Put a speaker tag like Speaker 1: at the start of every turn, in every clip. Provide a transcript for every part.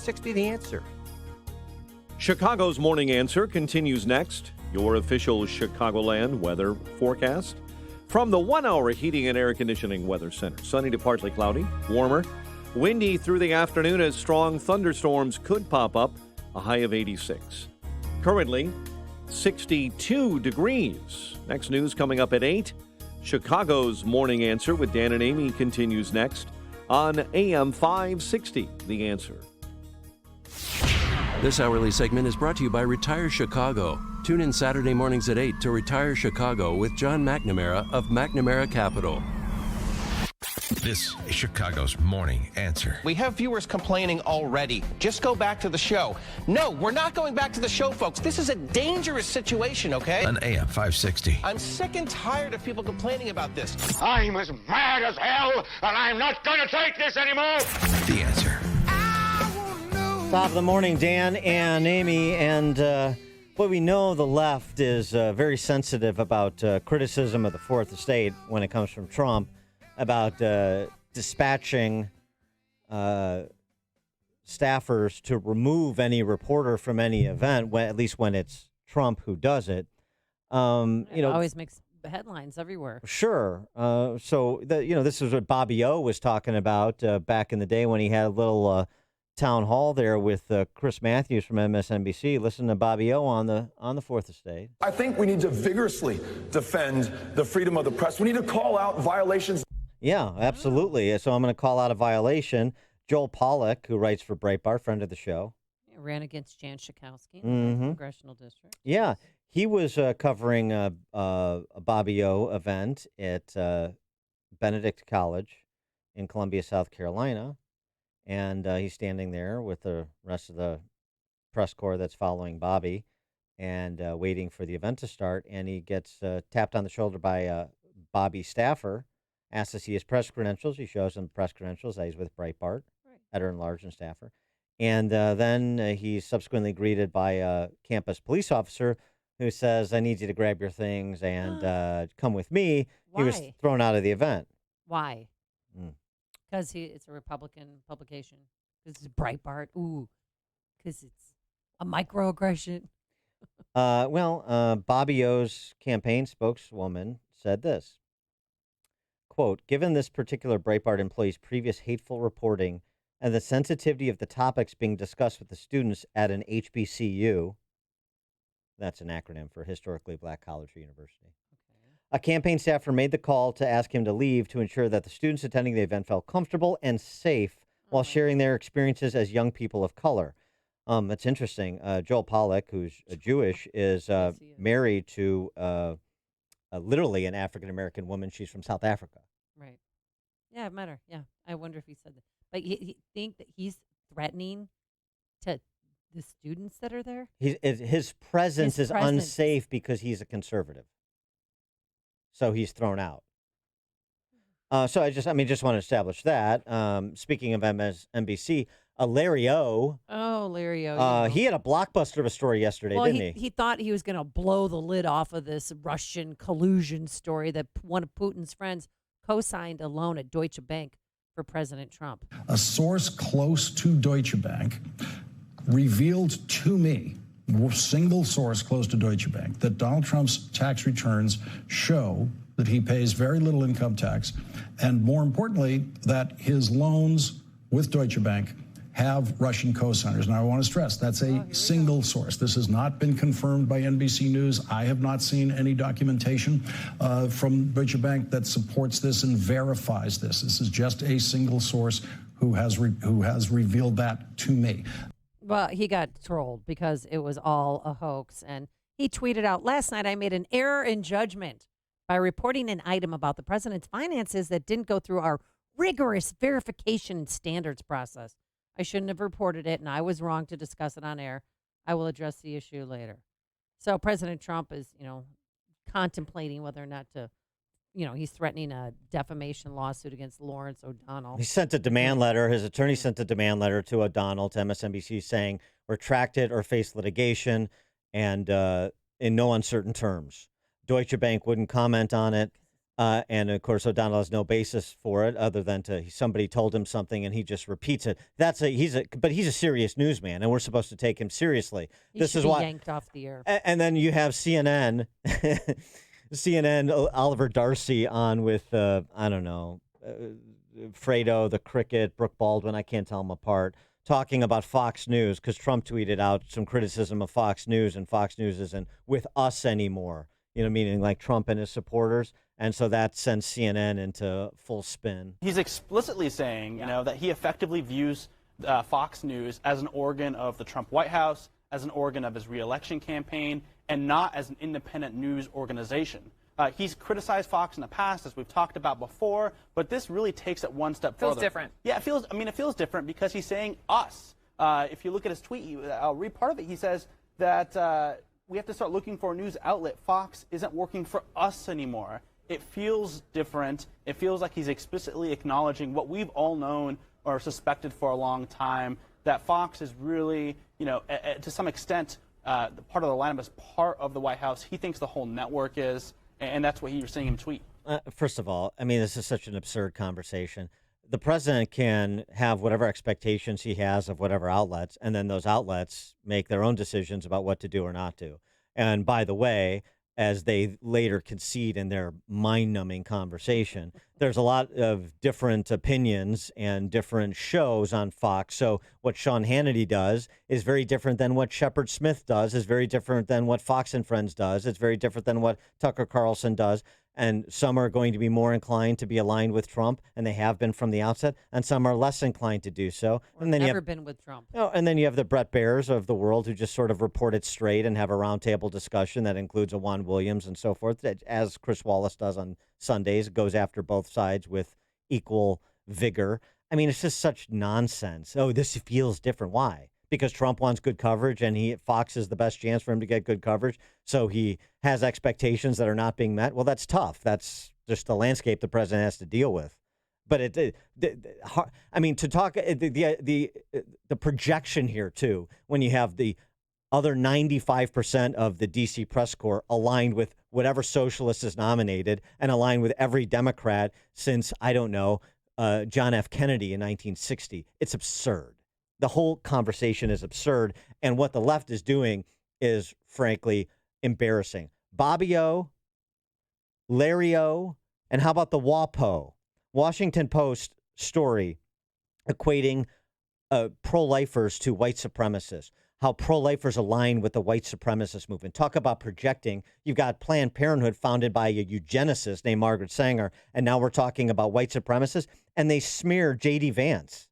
Speaker 1: 560 The Answer.
Speaker 2: Chicago's Morning Answer continues next. Your official Chicagoland weather forecast from the 1 Hour Heating and Air Conditioning Weather Center. Sunny to partly cloudy, warmer, windy through the afternoon as strong thunderstorms could pop up, a high of 86. Currently, 62 degrees. Next news coming up at 8. Chicago's Morning Answer with Dan and Amy continues next on AM 560, The Answer.
Speaker 3: This hourly segment is brought to you by Retire Chicago. Tune in Saturday mornings at 8 to Retire Chicago with John McNamara of McNamara Capital.
Speaker 4: This is Chicago's Morning Answer.
Speaker 5: We have viewers complaining already. Just go back to the show. No, we're not going back to the show, folks. This is a dangerous situation, okay?
Speaker 4: On AM 560.
Speaker 5: I'm sick and tired of people complaining about this.
Speaker 6: I'm as mad as hell, and I'm not going to take this anymore.
Speaker 4: The Answer.
Speaker 1: Top of the morning, Dan and Amy. And what we know, the left is very sensitive about criticism of the Fourth Estate when it comes from Trump, about dispatching staffers to remove any reporter from any event, at least when it's Trump who does it.
Speaker 7: It always makes headlines everywhere.
Speaker 1: Sure. So this is what Bobby O was talking about back in the day when he had a little town hall there with Chris Matthews from MSNBC. Listen to Bobby O on the Fourth Estate.
Speaker 8: I think we need to vigorously defend the freedom of the press. We need to call out violations.
Speaker 1: Yeah, absolutely. So I'm going to call out a violation. Joel Pollack, who writes for Breitbart, friend of the show.
Speaker 7: Ran against Jan Schakowsky in the congressional district.
Speaker 1: Yeah, he was covering a Bobby O event at Benedict College in Columbia, South Carolina. And he's standing there with the rest of the press corps that's following Bobby and waiting for the event to start. And he gets tapped on the shoulder by Bobby staffer, asks to see his press credentials. He shows him press credentials that he's with Breitbart, editor-in-large and staffer. And then he's subsequently greeted by a campus police officer who says, I need you to grab your things and come with me.
Speaker 7: Why?
Speaker 1: He was thrown out of the event.
Speaker 7: Why? Because it's a Republican publication. Because it's Breitbart. Ooh. Because it's a microaggression.
Speaker 1: Bobby O's campaign spokeswoman said this, quote, given this particular Breitbart employee's previous hateful reporting and the sensitivity of the topics being discussed with the students at an HBCU, that's an acronym for Historically Black College or University. A campaign staffer made the call to ask him to leave to ensure that the students attending the event felt comfortable and safe while sharing their experiences as young people of color. That's interesting. Joel Pollack, who's Jewish, is married to literally an African-American woman. She's from South Africa.
Speaker 7: Right. Yeah, I've met her. Yeah. I wonder if he said that. But you think that he's threatening to the students that are there?
Speaker 1: His presence is unsafe because he's a conservative. So he's thrown out. So I just want to establish that. Speaking of MSNBC, OLeary O.
Speaker 7: Oh, Larry O.
Speaker 1: He had a blockbuster of a story yesterday, didn't he?
Speaker 7: He thought he was going to blow the lid off of this Russian collusion story that one of Putin's friends co-signed a loan at Deutsche Bank for President Trump.
Speaker 9: A source close to Deutsche Bank revealed to me, single source close to Deutsche Bank, that Donald Trump's tax returns show that he pays very little income tax, and more importantly, that his loans with Deutsche Bank have Russian co-signers. Now, I want to stress, that's a single source. This has not been confirmed by NBC News. I have not seen any documentation from Deutsche Bank that supports this and verifies this. This is just a single source who has revealed that to me.
Speaker 7: Well, he got trolled because it was all a hoax. And he tweeted out, last night I made an error in judgment by reporting an item about the president's finances that didn't go through our rigorous verification and standards process. I shouldn't have reported it, and I was wrong to discuss it on air. I will address the issue later. So President Trump is, contemplating whether or not to, he's threatening a defamation lawsuit against Lawrence O'Donnell.
Speaker 1: He sent a demand letter. His attorney sent a demand letter to O'Donnell, to MSNBC, saying retract it or face litigation, and in no uncertain terms. Deutsche Bank wouldn't comment on it. And of course, O'Donnell has no basis for it other than somebody told him something and he just repeats it. But he's a serious newsman, and we're supposed to take him seriously.
Speaker 7: He
Speaker 1: This
Speaker 7: should
Speaker 1: is
Speaker 7: be
Speaker 1: why.
Speaker 7: yanked off the air.
Speaker 1: And then you have CNN, Oliver Darcy on with I don't know, Fredo the Cricket, Brooke Baldwin. I can't tell them apart. Talking about Fox News because Trump tweeted out some criticism of Fox News, and Fox News isn't with us anymore. Meaning like Trump and his supporters. And so that sends CNN into full spin.
Speaker 10: He's explicitly saying, that he effectively views Fox News as an organ of the Trump White House, as an organ of his reelection campaign, and not as an independent news organization. He's criticized Fox in the past, as we've talked about before, but this really takes it one step further.
Speaker 11: Feels different.
Speaker 10: Yeah, it feels different because he's saying us. If you look at his tweet, I'll read part of it. He says that we have to start looking for a news outlet. Fox isn't working for us anymore. It feels different. It feels like he's explicitly acknowledging what we've all known or suspected for a long time, that Fox is really, to some extent, part of the lineup as part of the White House. He thinks the whole network is, and that's what you're seeing him tweet.
Speaker 1: First of all, this is such an absurd conversation. The president can have whatever expectations he has of whatever outlets, and then those outlets make their own decisions about what to do or not do. And by the way, as they later concede in their mind-numbing conversation, there's a lot of different opinions and different shows on Fox. So what Sean Hannity does is very different than what Shepard Smith does, is very different than what Fox and Friends does. It's very different than what Tucker Carlson does. And some are going to be more inclined to be aligned with Trump, and they have been from the outset, and some are less inclined to do so. And then
Speaker 7: Never been with Trump.
Speaker 1: And then you have the Brett Baiers of the world who just sort of report it straight and have a roundtable discussion that includes a Juan Williams and so forth, as Chris Wallace does on Sundays, goes after both sides with equal vigor. It's just such nonsense. Oh, this feels different. Why? Because Trump wants good coverage, and Fox is the best chance for him to get good coverage. So he has expectations that are not being met. Well, that's tough. That's just the landscape the president has to deal with. But the projection here too, when you have the other 95% of the DC press corps aligned with whatever socialist is nominated and aligned with every Democrat since, I don't know, John F. Kennedy in 1960. It's absurd. The whole conversation is absurd, and what the left is doing is, frankly, embarrassing. Bobby O, Larry O, and how about the WAPO? Washington Post story equating pro-lifers to white supremacists, how pro-lifers align with the white supremacist movement. Talk about projecting. You've got Planned Parenthood founded by a eugenicist named Margaret Sanger, and now we're talking about white supremacists, and they smear J.D. Vance.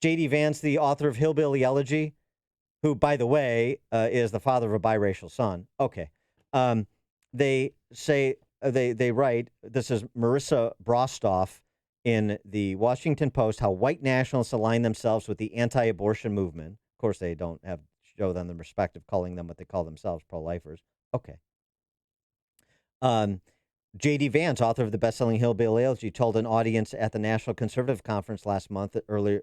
Speaker 1: J.D. Vance, the author of Hillbilly Elegy, who, by the way, is the father of a biracial son. Okay. They say, they write, this is Marissa Brostoff in the Washington Post, how white nationalists align themselves with the anti-abortion movement. Of course, they don't show them the respect of calling them what they call themselves, pro-lifers. Okay. J.D. Vance, author of the best-selling Hillbilly Elegy, told an audience at the National Conservative Conference earlier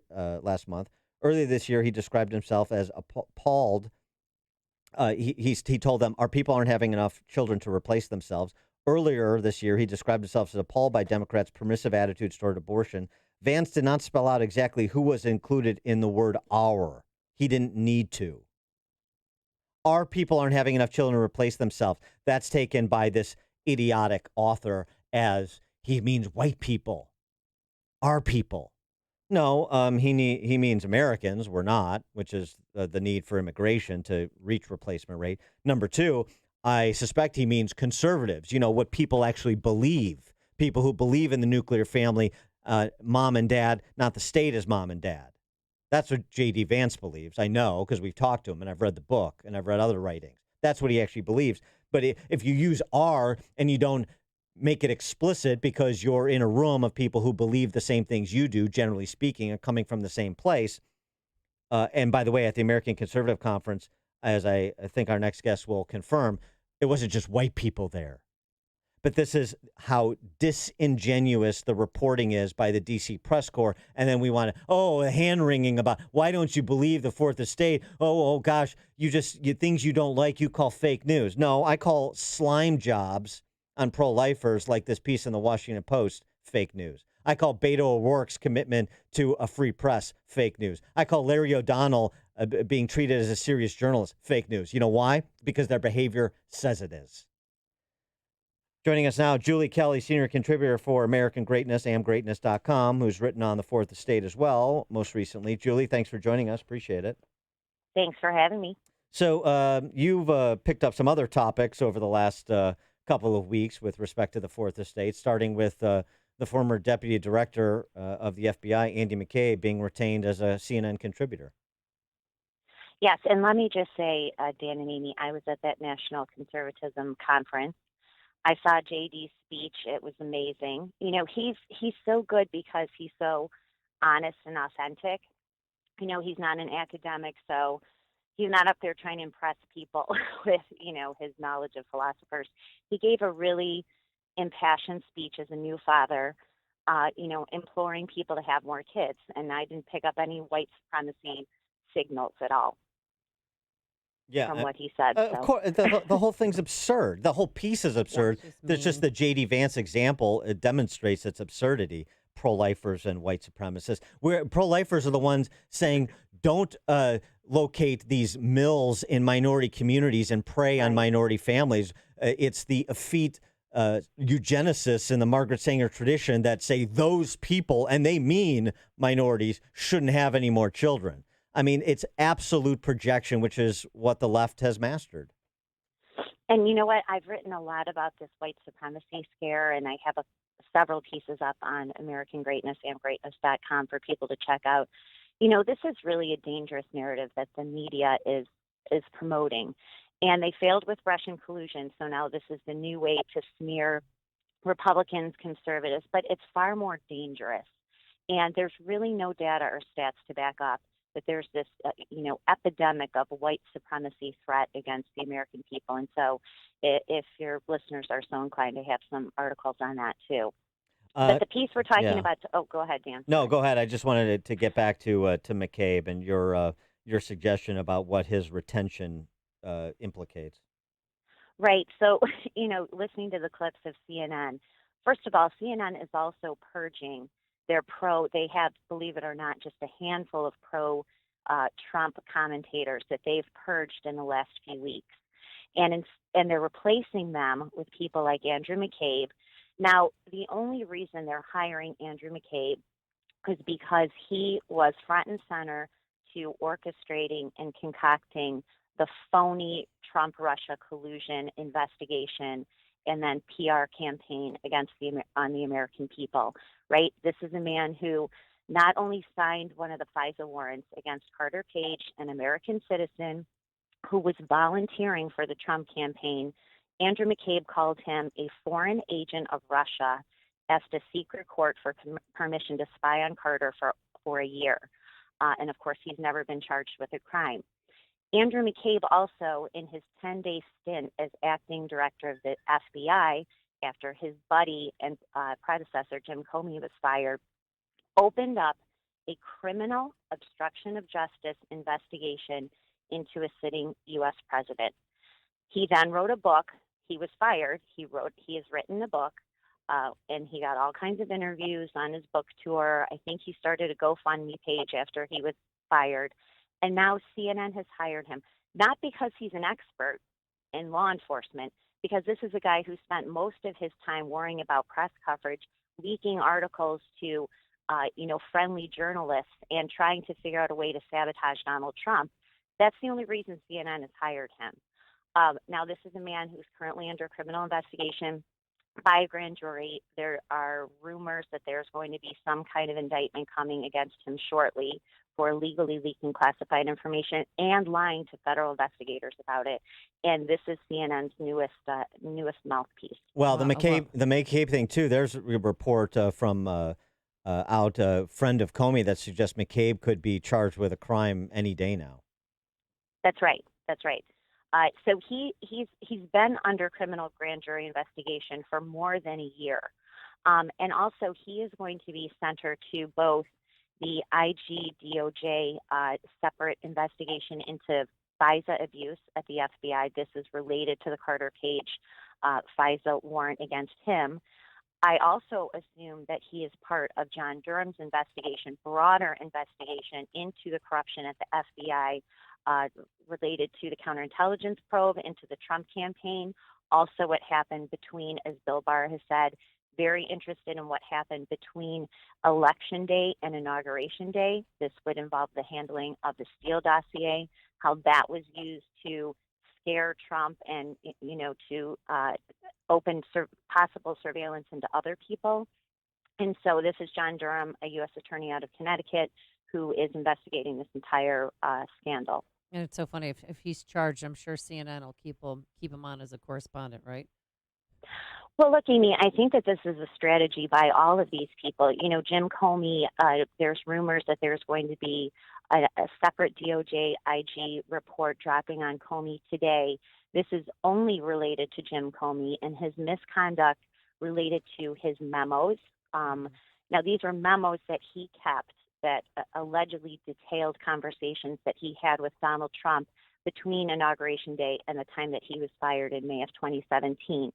Speaker 1: this year, he described himself as appalled. He told them, our people aren't having enough children to replace themselves. Earlier this year, he described himself as appalled by Democrats' permissive attitudes toward abortion. Vance did not spell out exactly who was included in the word our. He didn't need to. Our people aren't having enough children to replace themselves. That's taken by this idiotic author as he means white people, our people. No, he means Americans. We're not, which is the need for immigration to reach replacement rate. Number two, I suspect he means conservatives, what people actually believe, people who believe in the nuclear family, mom and dad, not the state as mom and dad. That's what J.D. Vance believes. I know because we've talked to him and I've read the book and I've read other writings. That's what he actually believes. But if you use R and you don't make it explicit because you're in a room of people who believe the same things you do, generally speaking, and coming from the same place. And by the way, at the American Conservative Conference, as I think our next guest will confirm, it wasn't just white people there. But this is how disingenuous the reporting is by the D.C. press corps. And then we want to, hand-wringing about, why don't you believe the Fourth Estate? Oh gosh, you things you don't like, you call fake news. No, I call slime jobs on pro-lifers, like this piece in the Washington Post, fake news. I call Beto O'Rourke's commitment to a free press fake news. I call Larry O'Donnell being treated as a serious journalist fake news. You know why? Because their behavior says it is. Joining us now, Julie Kelly, senior contributor for American Greatness, amgreatness.com, who's written on the Fourth Estate as well, most recently. Julie, thanks for joining us. Appreciate it.
Speaker 11: Thanks for having me.
Speaker 1: So you've picked up some other topics over the last couple of weeks with respect to the Fourth Estate, starting with the former deputy director of the FBI, Andy McCabe, being retained as a CNN contributor.
Speaker 11: Yes, and let me just say, Dan and Amy, I was at that National Conservatism Conference. I saw JD's speech. It was amazing. You know, he's so good because he's so honest and authentic. You know, he's not an academic, so he's not up there trying to impress people with, you know, his knowledge of philosophers. He gave a really impassioned speech as a new father, you know, imploring people to have more kids. And I didn't pick up any white supremacy signals at all.
Speaker 1: Yeah,
Speaker 11: from what he said.
Speaker 1: Of course, the whole thing's absurd. The whole piece is absurd. There's just the J.D. Vance example. It demonstrates its absurdity. Pro-lifers and white supremacists. Where pro-lifers are the ones saying, don't locate these mills in minority communities and prey on minority families. It's the effete eugenicists in the Margaret Sanger tradition that say those people, and they mean minorities, shouldn't have any more children. I mean, it's absolute projection, which is what the left has mastered.
Speaker 11: And you know what? I've written a lot about this white supremacy scare, and I have several pieces up on American Greatness, amgreatness.com for people to check out. You know, this is really a dangerous narrative that the media is promoting. And they failed with Russian collusion, so now this is the new way to smear Republicans, conservatives, but it's far more dangerous. And there's really no data or stats to back up that there's this, you know, epidemic of white supremacy threat against the American people. And so if your listeners are so inclined, to have some articles on that too. But the piece we're talking about, go ahead, Dan.
Speaker 1: No, go ahead. I just wanted to get back to McCabe and your suggestion about what his retention implicates.
Speaker 11: Right. So, you know, listening to the clips of CNN, first of all, CNN is also purging they have, believe it or not, just a handful of pro-Trump commentators that they've purged in the last few weeks. And they're replacing them with people like Andrew McCabe. Now, the only reason they're hiring Andrew McCabe is because he was front and center to orchestrating and concocting the phony Trump-Russia collusion investigation and then PR campaign on the American people, right? This is a man who not only signed one of the FISA warrants against Carter Page, an American citizen who was volunteering for the Trump campaign. Andrew McCabe called him a foreign agent of Russia, asked a secret court for permission to spy on Carter for a year. And of course, he's never been charged with a crime. Andrew McCabe also, in his 10-day stint as acting director of the FBI, after his buddy and predecessor, Jim Comey, was fired, opened up a criminal obstruction of justice investigation into a sitting U.S. president. He then wrote a book. He was fired. He has written a book, and he got all kinds of interviews on his book tour. I think he started a GoFundMe page after he was fired. And now CNN has hired him, not because he's an expert in law enforcement, because this is a guy who spent most of his time worrying about press coverage, leaking articles to, friendly journalists, and trying to figure out a way to sabotage Donald Trump. That's the only reason CNN has hired him. Now, this is a man who's currently under criminal investigation by a grand jury. There are rumors that there's going to be some kind of indictment coming against him shortly for illegally leaking classified information and lying to federal investigators about it. And this is CNN's newest mouthpiece.
Speaker 1: Well, the McCabe thing too. There's a report from a friend of Comey that suggests McCabe could be charged with a crime any day now.
Speaker 11: That's right. So he's been under criminal grand jury investigation for more than a year. And also he is going to be center to both the IG DOJ separate investigation into FISA abuse at the FBI. This is related to the Carter Page FISA warrant against him. I also assume that he is part of John Durham's investigation, broader investigation into the corruption at the FBI related to the counterintelligence probe into the Trump campaign. Also, what happened between, as Bill Barr has said, very interested in what happened between Election Day and Inauguration Day. This would involve the handling of the Steele dossier, how that was used to scare Trump and, to open possible surveillance into other people. And so this is John Durham, a U.S. attorney out of Connecticut, who is investigating this entire scandal.
Speaker 7: And it's so funny. If he's charged, I'm sure CNN will keep him on as a correspondent, right?
Speaker 11: Well, look, Amy, I think that this is a strategy by all of these people. Jim Comey, there's rumors that there's going to be a separate DOJ IG report dropping on Comey today. This is only related to Jim Comey and his misconduct related to his memos. Now, these are memos that he kept that allegedly detailed conversations that he had with Donald Trump between Inauguration Day and the time that he was fired in May of 2017.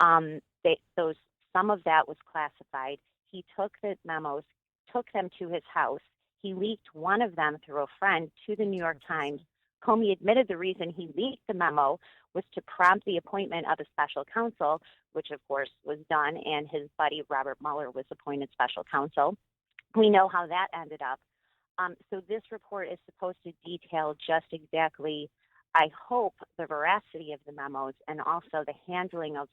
Speaker 11: Some of that was classified. He took the memos, took them to his house. He leaked one of them through a friend to the New York Times. Comey admitted the reason he leaked the memo was to prompt the appointment of a special counsel, which of course was done, and his buddy Robert Mueller was appointed special counsel. We know how that ended up. So this report is supposed to detail just exactly, I hope, the veracity of the memos and also the handling of